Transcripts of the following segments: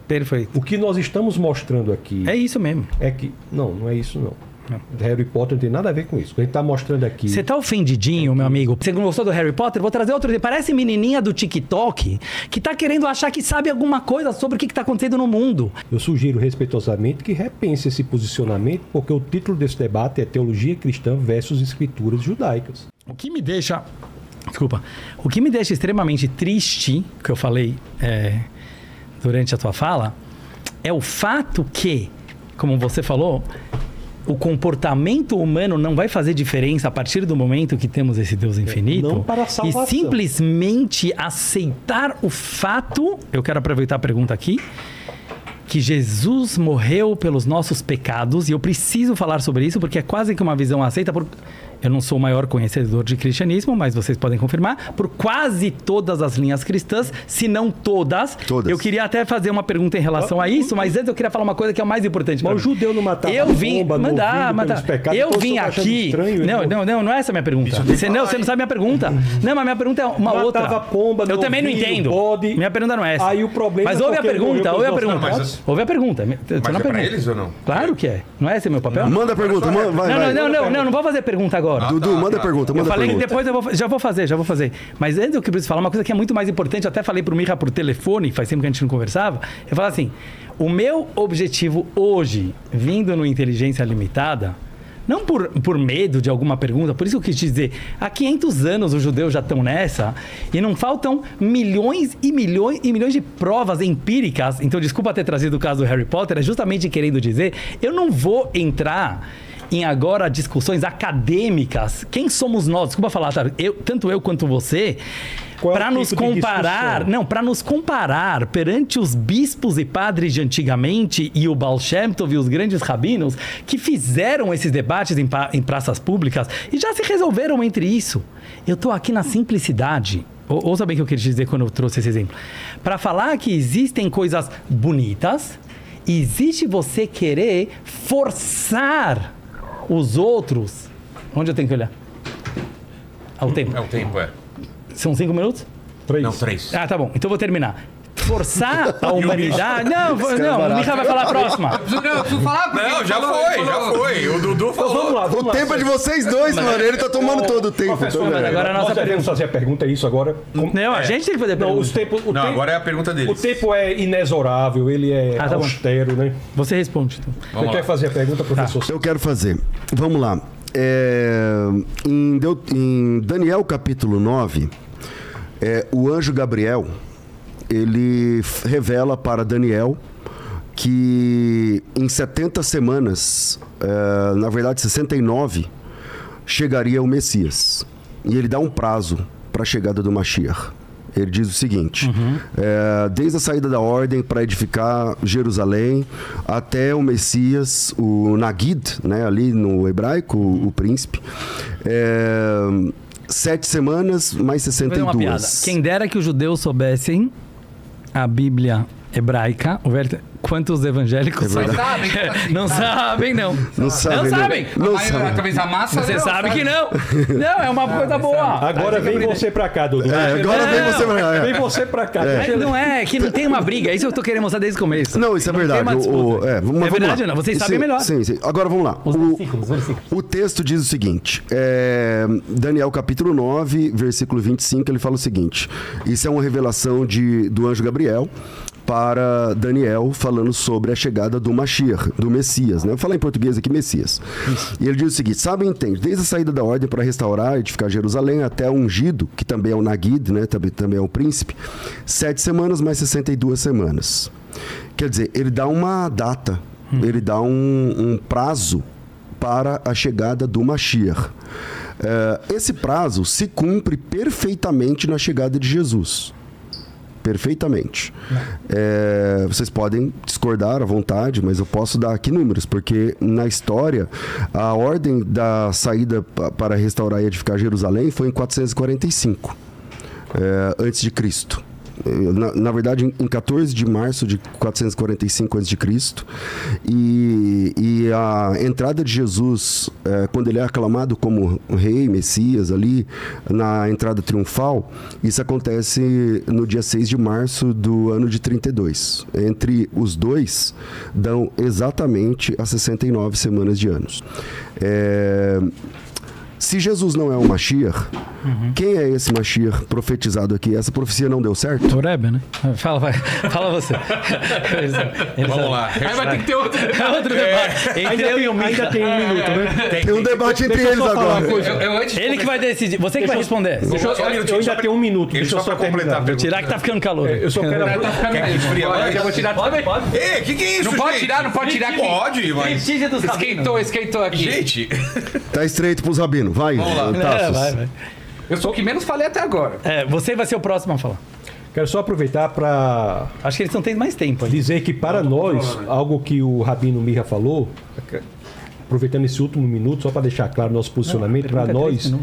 Perfeito. O que nós estamos mostrando aqui... É isso mesmo. É que... Não é isso não. Harry Potter não tem nada a ver com isso. O que a gente está mostrando aqui... Você tá ofendidinho, meu amigo? Você não gostou do Harry Potter? Vou trazer outro. Parece menininha do TikTok que tá querendo achar que sabe alguma coisa sobre o que tá acontecendo no mundo. Eu sugiro respeitosamente que repense esse posicionamento, porque o título desse debate é Teologia Cristã versus Escrituras Judaicas. O que me deixa... Desculpa. O que me deixa extremamente triste, que eu falei durante a tua fala, é o fato que, como você falou... O comportamento humano não vai fazer diferença a partir do momento que temos esse Deus infinito. Não para a salvação. E simplesmente aceitar o fato, eu quero aproveitar a pergunta aqui, que Jesus morreu pelos nossos pecados, e eu preciso falar sobre isso porque é quase que uma visão aceita por... Eu não sou o maior conhecedor de cristianismo, mas vocês podem confirmar, por quase todas as linhas cristãs, se não todas. Eu queria até fazer uma pergunta em relação a isso, mas antes eu queria falar uma coisa que é o mais importante. Mas o judeu não matava bomba, matar. Pecados, eu vim aqui... Estranho, não é essa a minha pergunta. Você não sabe minha pergunta. Não, mas minha pergunta é uma outra. Pomba, eu também não entendo. Minha pergunta não é essa. Aí o problema mas ouve a pergunta, ouve a pergunta. Ouve a pergunta. Mas é pra eles ou não? Claro que é. Não é esse o meu papel? Manda a pergunta. Não vou fazer pergunta agora. Dudu, manda a pergunta. Eu falei que depois já vou fazer. Mas antes eu preciso falar uma coisa que é muito mais importante. Eu até falei pro Mirra por telefone, faz tempo que a gente não conversava. Eu falo assim, o meu objetivo hoje, vindo no Inteligência Limitada, não por medo de alguma pergunta, por isso eu quis dizer, há 500 anos os judeus já estão nessa e não faltam milhões e milhões e milhões de provas empíricas. Então, desculpa ter trazido o caso do Harry Potter, é justamente querendo dizer, eu não vou entrar em agora discussões acadêmicas. Quem somos nós? Desculpa falar, tá? Tanto eu quanto você, para nos comparar, para nos comparar perante os bispos e padres de antigamente e o Baal Shem Tov e os grandes rabinos que fizeram esses debates em praças públicas e já se resolveram entre isso. Eu estou aqui na simplicidade. Ouça bem o que eu queria dizer quando eu trouxe esse exemplo. Para falar que existem coisas bonitas, existe você querer forçar os outros... Onde eu tenho que olhar? O tempo. É o tempo, São 5 minutos? 3. Não, 3. Ah, tá bom. Então eu vou terminar. Forçar a humanidade... Não, o Micha vai falar a próxima. Não, já foi. O Dudu falou. Vamos lá. O tempo é de vocês dois, mano. Ele tá tomando todo o tempo. Mas agora a nossa pergunta. fazer a pergunta, isso agora... Não, a gente tem que fazer a pergunta. Agora é a pergunta deles. O tempo é inexorável, ele é austero, né? Você responde, então. Você quer fazer a pergunta, professor? Eu quero fazer. Vamos lá. Em Daniel capítulo 9, o anjo Gabriel, ele revela para Daniel que em 70 semanas, na verdade 69, chegaria o Messias. E ele dá um prazo para a chegada do Mashiach. Ele diz o seguinte, desde a saída da ordem para edificar Jerusalém até o Messias, o Nagid, né, ali no hebraico, o príncipe, 7 semanas mais 62. Vou fazer uma piada. Quem dera que os judeus soubessem a Bíblia hebraica, quantos evangélicos sabem? Não sabem, não. Não sabem. Talvez a massa... Você sabe que não. Não, é uma coisa boa. Agora vem você pra cá, Dudu. Agora vem você pra cá. Vem você pra cá. Não é, que não tem uma briga. Isso eu tô querendo mostrar desde o começo. Não, isso é verdade. É verdade ou não? Vocês sabem melhor. Sim. Agora vamos lá. Os versículos. O texto diz o seguinte, Daniel capítulo 9, versículo 25, ele fala o seguinte, isso é uma revelação do anjo Gabriel para Daniel, falando sobre a chegada do Mashiach, do Messias, né? Vou falar em português aqui, Messias. Isso. E ele diz o seguinte, sabe e entende, desde a saída da ordem para restaurar e edificar Jerusalém até o ungido, que também é o Nagid, né? Também é o príncipe, 7 semanas mais 62 semanas. Quer dizer, ele dá uma data, ele dá um prazo para a chegada do Mashiach. Esse prazo se cumpre perfeitamente na chegada de Jesus. Perfeitamente. Vocês podem discordar à vontade, mas eu posso dar aqui números, porque na história, a ordem da saída para restaurar e edificar Jerusalém foi em 445, antes de Cristo. na verdade, em 14 de março de 445 a.C. E a entrada de Jesus, quando ele é aclamado como rei, Messias, ali na entrada triunfal, isso acontece no dia 6 de março do ano de 32. Entre os dois, dão exatamente as 69 semanas de anos. Se Jesus não é o Mashiach, quem é esse Mashiach profetizado aqui? Essa profecia não deu certo? O Rebbe, né? Fala você. Vamos lá. Aí vai ter que ter outro. Outro debate. Ainda tem um minuto, né? Tem um debate entre eles agora. Ele que vai decidir. Você que vai responder. Eu ainda tenho um minuto. Deixa eu só completar. Vou tirar que tá ficando calor. Eu só quero... Quer que esfria mais? Eu vou tirar. Pode? Ei, que é isso, Não pode gente? tirar, não pode tirar aqui. Pode, mas... Esquentou aqui. Gente... Tá estreito pros rabinos. Vai, Tassos. Vai. Eu sou o que menos falei até agora. Você vai ser o próximo a falar. Quero só aproveitar para Acho que eles estão tendo mais tempo ali. dizer que para nós, algo que o Rabino Mirra falou, aproveitando esse último minuto, só para deixar claro nosso posicionamento, para nós,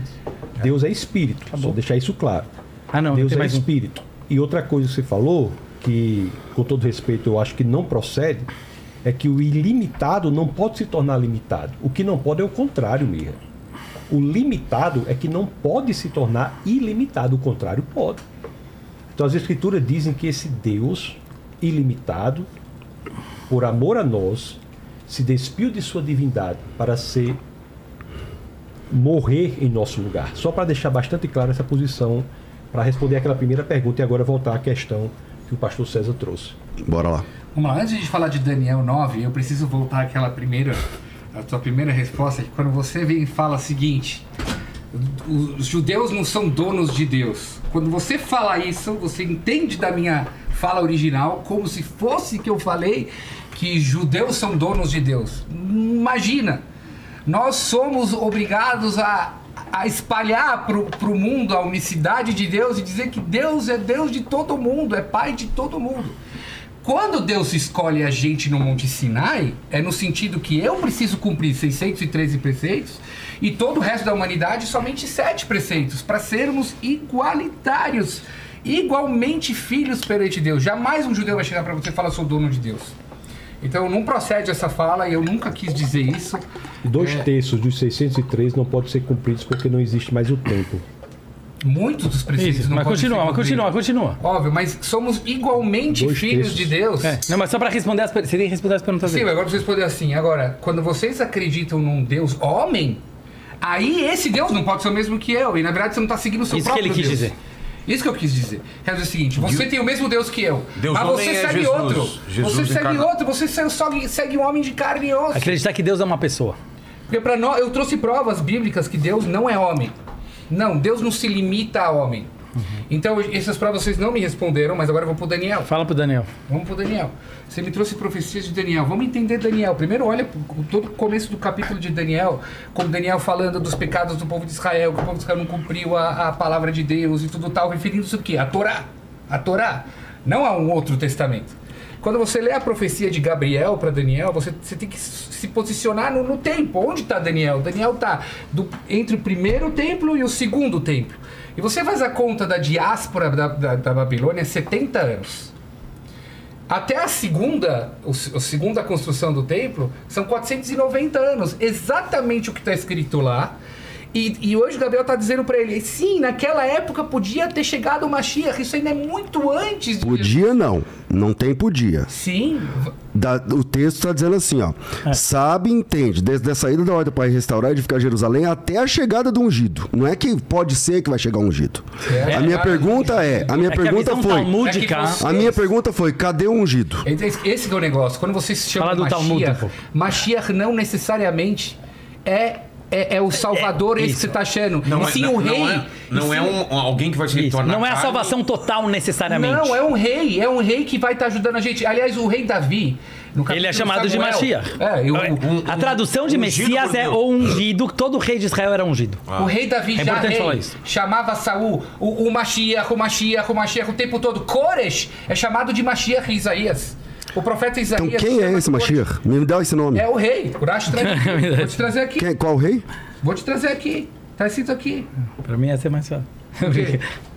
Deus é espírito. Só deixar isso claro. Não, Deus tem é mais espírito. E outra coisa que você falou, que com todo respeito eu acho que não procede, é que o ilimitado não pode se tornar limitado. O que não pode é o contrário, Mirra. O limitado é que não pode se tornar ilimitado, o contrário pode. Então as escrituras dizem que esse Deus ilimitado, por amor a nós, se despiu de sua divindade para morrer em nosso lugar. Só para deixar bastante clara essa posição, para responder aquela primeira pergunta e agora voltar à questão que o pastor César trouxe. Bora lá. Vamos lá, antes de falar de Daniel 9, eu preciso voltar àquela a tua primeira resposta, que quando você vem e fala o seguinte: os judeus não são donos de Deus. Quando você fala isso, você entende da minha fala original como se fosse que eu falei que judeus são donos de Deus. Imagina, nós somos obrigados a espalhar para o mundo a unicidade de Deus e dizer que Deus é Deus de todo mundo, é Pai de todo mundo. Quando Deus escolhe a gente no Monte Sinai, é no sentido que eu preciso cumprir 613 preceitos e todo o resto da humanidade somente 7 preceitos, para sermos igualitários, igualmente filhos perante Deus. Jamais um judeu vai chegar para você e falar: sou dono de Deus. Então não procede essa fala, e eu nunca quis dizer isso. 2/3 dos 603 não podem ser cumpridos porque não existe mais o tempo. Muitos dos preceitos não mas podem ser continua. cumpridos. Óbvio, mas somos igualmente 2/3 filhos de Deus. Não, mas só para responder você tem que responder as perguntas Sim, dele. agora vocês responder assim. Agora, quando vocês acreditam num Deus homem, aí esse Deus não pode ser o mesmo que eu. E na verdade você não está seguindo o seu Isso que próprio ele quis Deus. dizer. Isso que eu quis dizer. Quer dizer o seguinte: você tem o mesmo Deus que eu, Deus mas homem você é segue Jesus. outro. Jesus Você segue encarnado. outro, você segue um homem de carne e osso. Acreditar que Deus é uma pessoa. Porque para nós, eu trouxe provas bíblicas que Deus não é homem. Não, Deus não se limita a homem. Então, essas provas vocês não me responderam, mas agora eu vou pro Daniel. Fala pro Daniel. Vamos pro Daniel. Você me trouxe profecias de Daniel. Vamos entender Daniel. Primeiro, olha todo o começo do capítulo de Daniel, como Daniel falando dos pecados do povo de Israel, que o povo de Israel não cumpriu a palavra de Deus e tudo tal, referindo-se ao quê? A Torá. A Torá. Não a um outro testamento. Quando você lê a profecia de Gabriel para Daniel, você tem que se posicionar no tempo. Onde está Daniel? Daniel está entre o primeiro templo e o segundo templo. E você faz a conta da diáspora da Babilônia, 70 anos. Até a segunda construção do templo, são 490 anos. Exatamente o que está escrito lá. E hoje o Gabriel está dizendo para ele: sim, naquela época podia ter chegado o Mashiach. Isso ainda é muito antes de... Podia não tem podia. Sim. O texto está dizendo assim, ó. Sabe e entende, desde a saída da ordem para restaurar e edificar Jerusalém até a chegada do ungido. Não é que pode ser que vai chegar um ungido. A minha pergunta foi, cadê o ungido? Esse que é o negócio. Quando você se chama Mashiach, Mashiach não necessariamente é o Salvador, esse que você está achando. Sim, o rei. Não é alguém que vai se tornar. Não é a salvação total necessariamente. Não, é um rei que vai estar ajudando a gente. Aliás, o rei Davi, ele é chamado de Mashiach. A tradução de Messias é o ungido. Todo rei de Israel era ungido. O rei Davi já chamava Saul o Mashiach o tempo todo. Koresh é chamado de Mashiach em Isaías. O profeta Isaías... Então quem é esse Mashiach? Me dá esse nome. É o rei. Urash traz aqui. Vou te trazer aqui. Qual rei? Vou te trazer aqui. Tá escrito aqui. Pra mim ia ser mais fácil.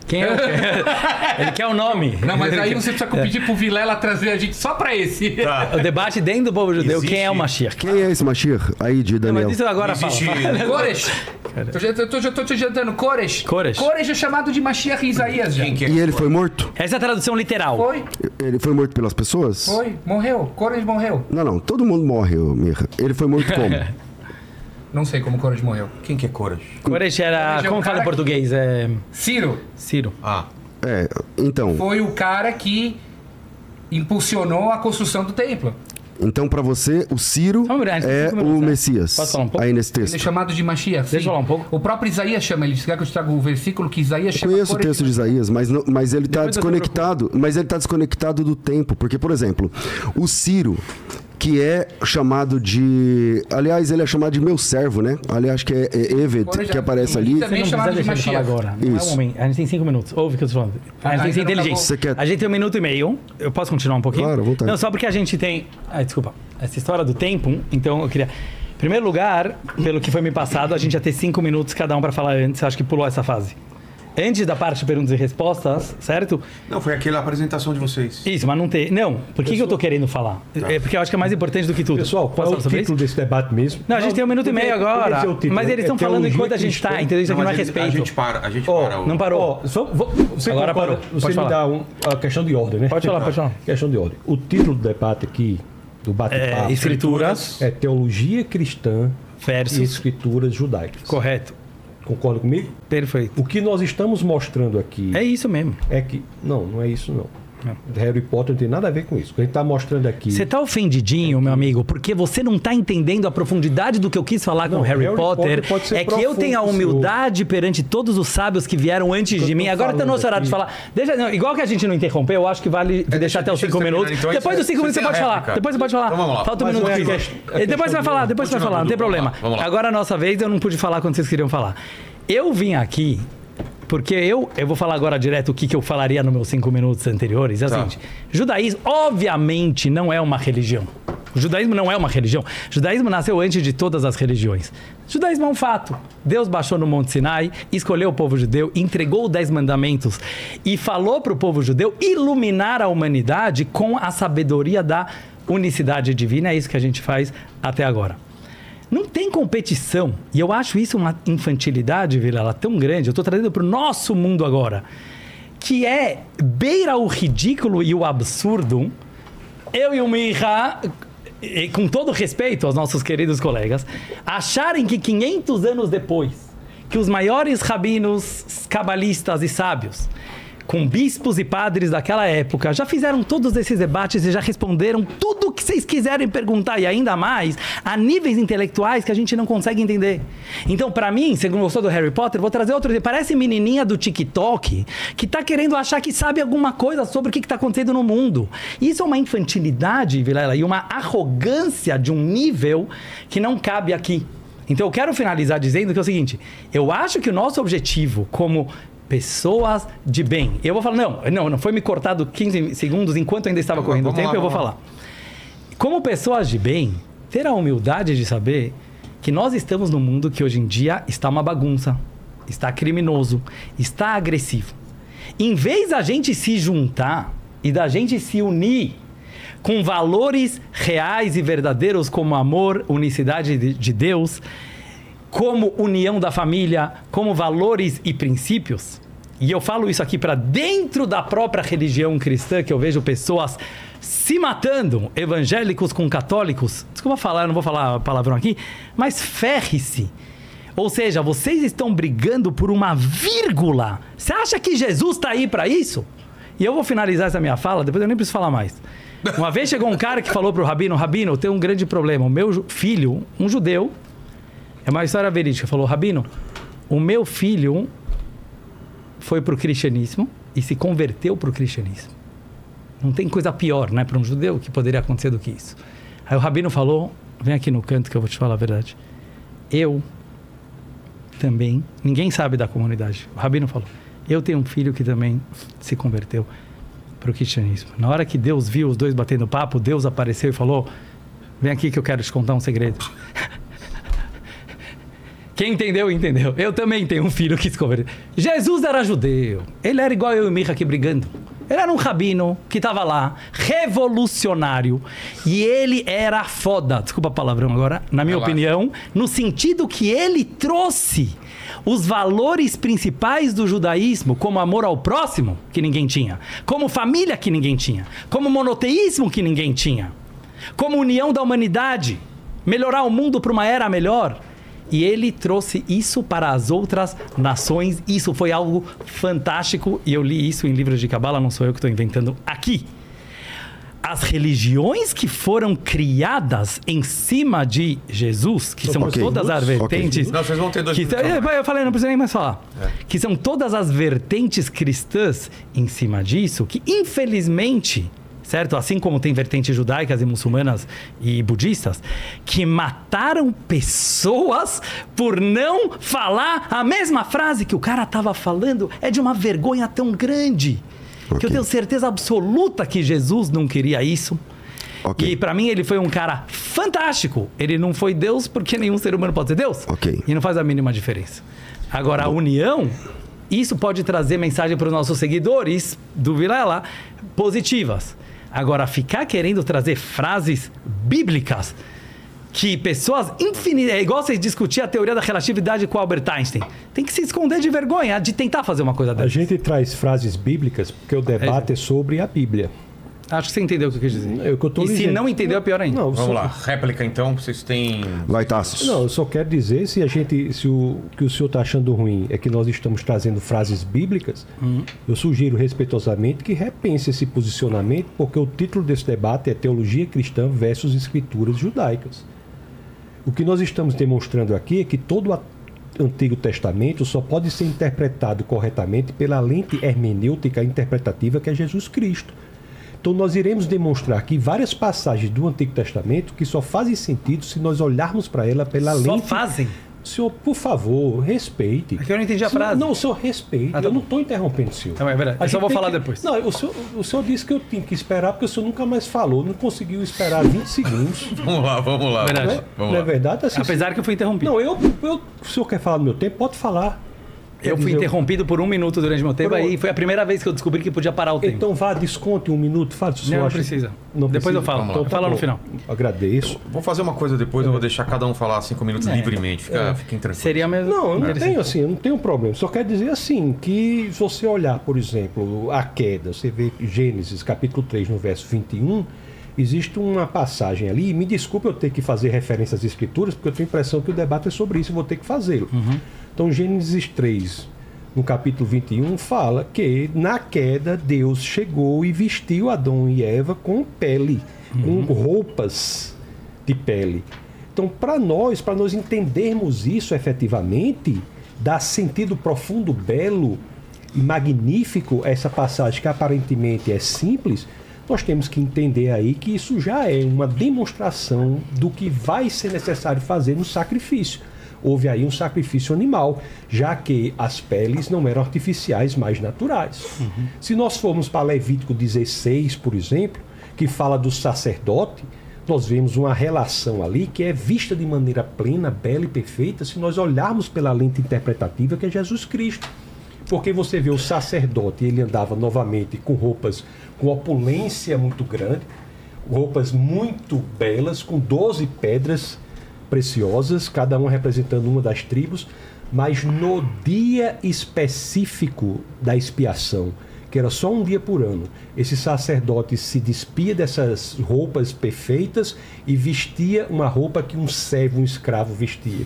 Quem é o... Ele quer o nome. Não, mas aí você precisa pedir pro Vilela trazer a gente só pra esse. Tá. O debate dentro do povo judeu, Existe. quem é o Mashiach? Quem é esse Mashiach? Aí, de Não, Daniel. mas isso agora Existe- fala. Koresh. Eu tô te adiantando. Koresh. Koresh. Koresh é chamado de Mashiach em Isaías já. Quem que é? E ele foi morto? Essa é a tradução literal. Foi, Ele foi morto pelas pessoas? foi. Morreu. Koresh morreu. Não. Todo mundo morre, ô, Mirra. Ele foi morto como? Não sei como Koresh morreu. Quem que é Coras? Koresh era... Koresh é o Como fala em cara português? É... Ciro Ciro. Ah. Então. foi o cara que impulsionou a construção do templo. Então, pra você, o Ciro Só um minuto, é 5 minutos, o né? Messias. Posso falar um pouco? Aí nesse Ele é texto. chamado de Mashiach. Deixa eu sim. falar um pouco. O próprio Isaías chama ele. Se quer que eu te traga o versículo que Isaías Eu chama conheço o Koresh texto de Isaías, mas ele está Depois eu desconectado. Mas ele está desconectado do tempo. Porque, por exemplo, o Ciro, que é chamado de. Aliás, ele é chamado de meu servo, né? Aliás, acho que é Eved, Koresh que aparece ali. também Você não precisa chamado de deixar ele falar Mashiach. agora. Não é Isso. um homem. A gente tem 5 minutos. Ouve o que eu tô falando. A gente tem que ser ainda não inteligente. acabou. Você quer- A gente tem 1 minuto e meio. Eu posso continuar um pouquinho? Claro, à vontade. Não, só porque a gente tem... Desculpa. Essa história do tempo, então eu queria... Em primeiro lugar, pelo que foi me passado, a gente ia ter 5 minutos cada um para falar antes. Acho que pulou essa fase. Antes da parte de perguntas e respostas, certo? Não, foi aquela apresentação de vocês. Isso, mas não tem... Não, por que eu tô querendo falar? É porque eu acho que é mais importante do que tudo. Pessoal, qual Posso é falar o sobre título isso? desse debate mesmo? Não, a gente tem 1 minuto e meio agora. Mas eles estão falando enquanto a gente tá, entendeu? Isso aqui não é mas respeito. A gente para. Não parou. Você Agora concorda- parou. Você Pode me falar. dá a questão de ordem, né? Pode falar. Questão de ordem. O título do debate aqui, do bate-papo, Escrituras é Teologia Cristã e versus... Escrituras Judaicas. Correto. Concorda comigo? Perfeito. O que nós estamos mostrando aqui É isso mesmo. é que... Não é isso não. Não. Harry Potter não tem nada a ver com isso. O que a gente está mostrando aqui... Você tá ofendidinho, meu amigo, porque você não tá entendendo a profundidade do que eu quis falar com Não, Harry Potter. pode ser É que eu tenho a profundo, humildade perante todos os sábios que vieram antes Eu de tô mim. Agora tá no nosso horário de falando falar. Deixa, não, igual que a gente não interrompeu, eu acho que vale deixar até os 5 minutos. Então, Depois dos 5 minutos você tem a pode falar. réplica. Depois você pode falar. Então vamos lá. Falta 1 Mas minuto. não é Cris. questão Depois você vai falar, depois você vai falar, não tem problema. Vamos lá. Agora a nossa vez, eu não pude falar quando vocês queriam falar. Eu vim aqui porque eu vou falar agora direto o que eu falaria nos meus 5 minutos anteriores. É o Tá. seguinte: judaísmo, obviamente, não é uma religião. O judaísmo não é uma religião. O judaísmo nasceu antes de todas as religiões. O judaísmo é um fato. Deus baixou no Monte Sinai, escolheu o povo judeu, entregou os 10 mandamentos e falou para o povo judeu iluminar a humanidade com a sabedoria da unicidade divina. É isso que a gente faz até agora. Não tem competição. E eu acho isso uma infantilidade, Vilela, tão grande. Eu estou trazendo para o nosso mundo agora. Que é beira o ridículo e o absurdo. Eu e o Mirra, com todo respeito aos nossos queridos colegas, acharem que 500 anos depois, que os maiores rabinos, cabalistas e sábios, com bispos e padres daquela época, já fizeram todos esses debates e já responderam tudo o que vocês quiserem perguntar, e ainda mais a níveis intelectuais que a gente não consegue entender. Então, para mim, segundo gostou do Harry Potter, vou trazer outro. Parece menininha do TikTok que tá querendo achar que sabe alguma coisa sobre o que tá acontecendo no mundo. Isso é uma infantilidade, Vilela, e uma arrogância de um nível que não cabe aqui. Então, eu quero finalizar dizendo que é o seguinte: eu acho que o nosso objetivo como pessoas de bem. Eu vou falar, não foi me cortado 15 segundos enquanto ainda estava correndo o tempo, eu vou falar. Como pessoas de bem, ter a humildade de saber que nós estamos num mundo que hoje em dia está uma bagunça, está criminoso, está agressivo. Em vez da gente se juntar e da gente se unir com valores reais e verdadeiros como amor, unicidade de Deus, como união da família, como valores e princípios. E eu falo isso aqui para dentro da própria religião cristã, que eu vejo pessoas se matando, evangélicos com católicos. Desculpa falar, eu não vou falar palavrão aqui, mas ferre-se. Ou seja, vocês estão brigando por uma vírgula. Você acha que Jesus está aí para isso? E eu vou finalizar essa minha fala, depois eu nem preciso falar mais. Uma vez chegou um cara que falou para o Rabino, eu tenho um grande problema. O meu filho, um judeu, é uma história verídica. Falou, Rabino, o meu filho foi para o cristianismo e se converteu para o cristianismo. Não tem coisa pior, né, para um judeu que poderia acontecer do que isso. Aí o Rabino falou, vem aqui no canto que eu vou te falar a verdade. Eu também, ninguém sabe da comunidade. O Rabino falou, eu tenho um filho que também se converteu para o cristianismo. Na hora que Deus viu os dois batendo papo, Deus apareceu e falou, vem aqui que eu quero te contar um segredo. Quem entendeu, entendeu. Eu também tenho um filho que se converteu. Jesus era judeu. Ele era igual eu e o Micha aqui brigando. Ele era um rabino que estava lá, revolucionário. E ele era foda, desculpa a palavrão agora, na minha opinião, no sentido que ele trouxe os valores principais do judaísmo, como amor ao próximo, que ninguém tinha. Como família, que ninguém tinha. Como monoteísmo, que ninguém tinha. Como união da humanidade. Melhorar o mundo para uma era melhor. E ele trouxe isso para as outras nações. Isso foi algo fantástico. E eu li isso em livros de Cabala, não sou eu que estou inventando aqui. As religiões que foram criadas em cima de Jesus, que são todas as vertentes... Não, vocês vão ter 2 minutos. Eu falei, não precisa nem mais falar. Que são todas as vertentes cristãs em cima disso, que infelizmente... certo? Assim como tem vertentes judaicas e muçulmanas e budistas, que mataram pessoas por não falar a mesma frase que o cara estava falando. É de uma vergonha tão grande, que eu tenho certeza absoluta que Jesus não queria isso. E para mim ele foi um cara fantástico. Ele não foi Deus porque nenhum ser humano pode ser Deus. E não faz a mínima diferença. Agora, a união... isso pode trazer mensagem para os nossos seguidores do Vilela positivas. Agora, ficar querendo trazer frases bíblicas que pessoas infinitas... é igual vocês discutir a teoria da relatividade com Albert Einstein. Tem que se esconder de vergonha de tentar fazer uma coisa dessa. A gente traz frases bíblicas porque o debate é sobre a Bíblia. Acho que você entendeu o que eu quis dizer. É o que eu tô e se não entendeu, é pior ainda. Não, Vamos lá, réplica então, vocês têm... Vai, Tassos. Não, eu só quero dizer, se o que o senhor está achando ruim é que nós estamos trazendo frases bíblicas, eu sugiro respeitosamente que repense esse posicionamento, porque o título desse debate é Teologia Cristã versus Escrituras Judaicas. O que nós estamos demonstrando aqui é que todo o Antigo Testamento só pode ser interpretado corretamente pela lente hermenêutica interpretativa que é Jesus Cristo. Então nós iremos demonstrar aqui várias passagens do Antigo Testamento que só fazem sentido se nós olharmos para ela pela lente... Só fazem? Senhor, por favor, respeite. É que eu não entendi a frase. Não, o senhor respeite. Tá eu não estou interrompendo o senhor. Não, é verdade. Eu só vou falar depois. Não, o senhor disse que eu tinha que esperar porque o senhor nunca mais falou. Não conseguiu esperar 20 segundos. Vamos lá. Verdade. Vamos não lá. é verdade? Assim, Apesar que eu fui interrompido. Não, o senhor quer falar no meu tempo? Pode falar. Eu fui interrompido por 1 minuto durante o meu tempo, aí foi a primeira vez que eu descobri que podia parar o tempo. Então vá, desconte 1 minuto, fale se o senhor Não acha... precisa. Não Depois precisa. eu falo. Então, Eu falo no final. Agradeço. Vou fazer uma coisa depois, eu vou deixar cada um falar 5 minutos livremente. Fiquem tranquilos. Seria mesmo. Não, eu não tenho problema. Só quero dizer assim, que se você olhar, por exemplo, a queda, você vê Gênesis capítulo 3, no verso 21, existe uma passagem ali, me desculpe eu ter que fazer referência às escrituras, porque eu tenho a impressão que o debate é sobre isso e vou ter que fazê-lo. Então, Gênesis 3, no capítulo 21, fala que na queda Deus chegou e vestiu Adão e Eva com pele, com roupas de pele. Então, para nós entendermos isso efetivamente, dá sentido profundo, belo e magnífico essa passagem que aparentemente é simples, nós temos que entender aí que isso já é uma demonstração do que vai ser necessário fazer no sacrifício. Houve aí um sacrifício animal, já que as peles não eram artificiais, mas naturais. Se nós formos para Levítico 16, por exemplo, que fala do sacerdote, nós vemos uma relação ali que é vista de maneira plena, bela e perfeita, se nós olharmos pela lente interpretativa que é Jesus Cristo. Porque você vê o sacerdote, ele andava novamente com roupas com opulência muito grande, roupas muito belas, com 12 pedras preciosas, cada uma representando uma das tribos, mas no dia específico da expiação, que era só um dia por ano, esse sacerdote se despia dessas roupas perfeitas e vestia uma roupa que um servo, um escravo vestia.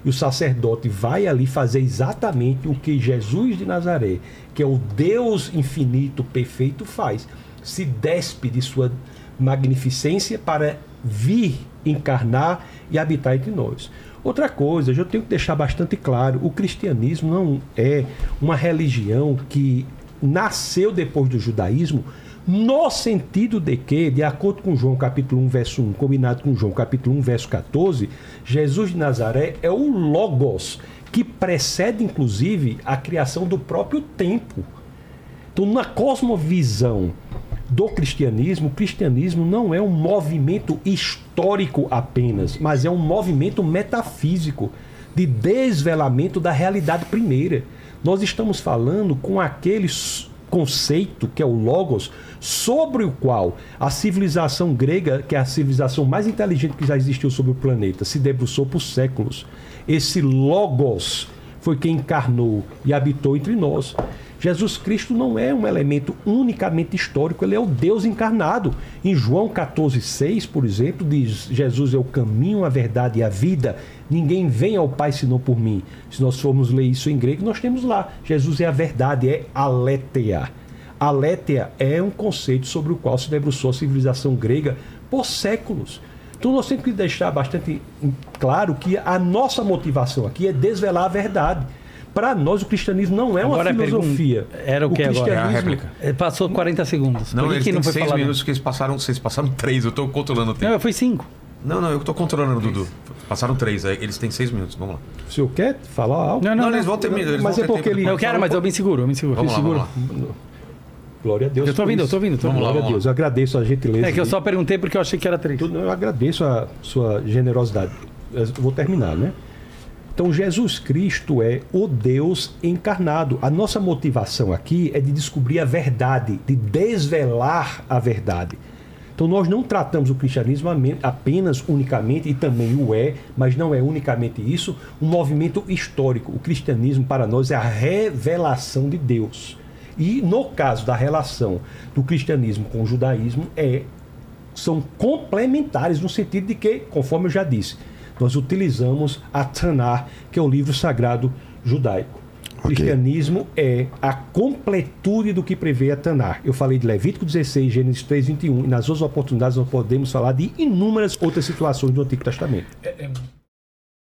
E o sacerdote vai ali fazer exatamente o que Jesus de Nazaré, que é o Deus infinito, perfeito, faz. Se despe de sua magnificência para vir encarnar e habitar entre nós. Outra coisa, eu tenho que deixar bastante claro, o cristianismo não é uma religião que nasceu depois do judaísmo, no sentido de que, de acordo com João capítulo 1, verso 1, combinado com João capítulo 1, verso 14, Jesus de Nazaré é o Logos, que precede, inclusive, a criação do próprio tempo. Então, na cosmovisão do cristianismo, o cristianismo não é um movimento histórico apenas, mas é um movimento metafísico. de desvelamento da realidade primeira. Nós estamos falando com aquele conceito, que é o Logos, sobre o qual a civilização grega, que é a civilização mais inteligente que já existiu sobre o planeta, se debruçou por séculos. Esse Logos foi quem encarnou e habitou entre nós. Jesus Cristo não é um elemento unicamente histórico, ele é o Deus encarnado. Em João 14,6, por exemplo, diz: Jesus é o caminho, a verdade e a vida. Ninguém vem ao Pai senão por mim. Se nós formos ler isso em grego, nós temos lá: Jesus é a verdade, é aletheia. Aletheia é um conceito sobre o qual se debruçou a civilização grega por séculos. Então nós temos que deixar bastante claro que a nossa motivação aqui é desvelar a verdade. Para nós, o cristianismo não é uma filosofia. Era o que agora? É a réplica. Passou 40 segundos. Não, Por eles que têm não foi 6 falado? minutos que vocês passaram 3. Eu tô controlando o tempo. Não, eu fui 5. Não, eu tô controlando, Dudu. Passaram 3, eles têm 6 minutos. Vamos lá. O senhor quer falar algo? Não, eles vão ter eles Mas vão é ter porque tempo. ele... Eu quero, mas eu me seguro. Vamos lá. Glória a Deus. Eu tô ouvindo. Glória a Deus. Eu agradeço a gentileza. É que eu só perguntei porque eu achei que era 3. Eu agradeço a sua generosidade. Eu vou terminar, né? Então, Jesus Cristo é o Deus encarnado. A nossa motivação aqui é de descobrir a verdade, de desvelar a verdade. Então, nós não tratamos o cristianismo apenas, unicamente, e também o é, mas não é unicamente isso, um movimento histórico. O cristianismo, para nós, é a revelação de Deus. E, no caso da relação do cristianismo com o judaísmo, são complementares, no sentido de que, conforme eu já disse, nós utilizamos a Tanar, que é o livro sagrado judaico. O cristianismo é a completude do que prevê a Tanar. Eu falei de Levítico 16, Gênesis 3, 21, e nas outras oportunidades nós podemos falar de inúmeras outras situações do Antigo Testamento.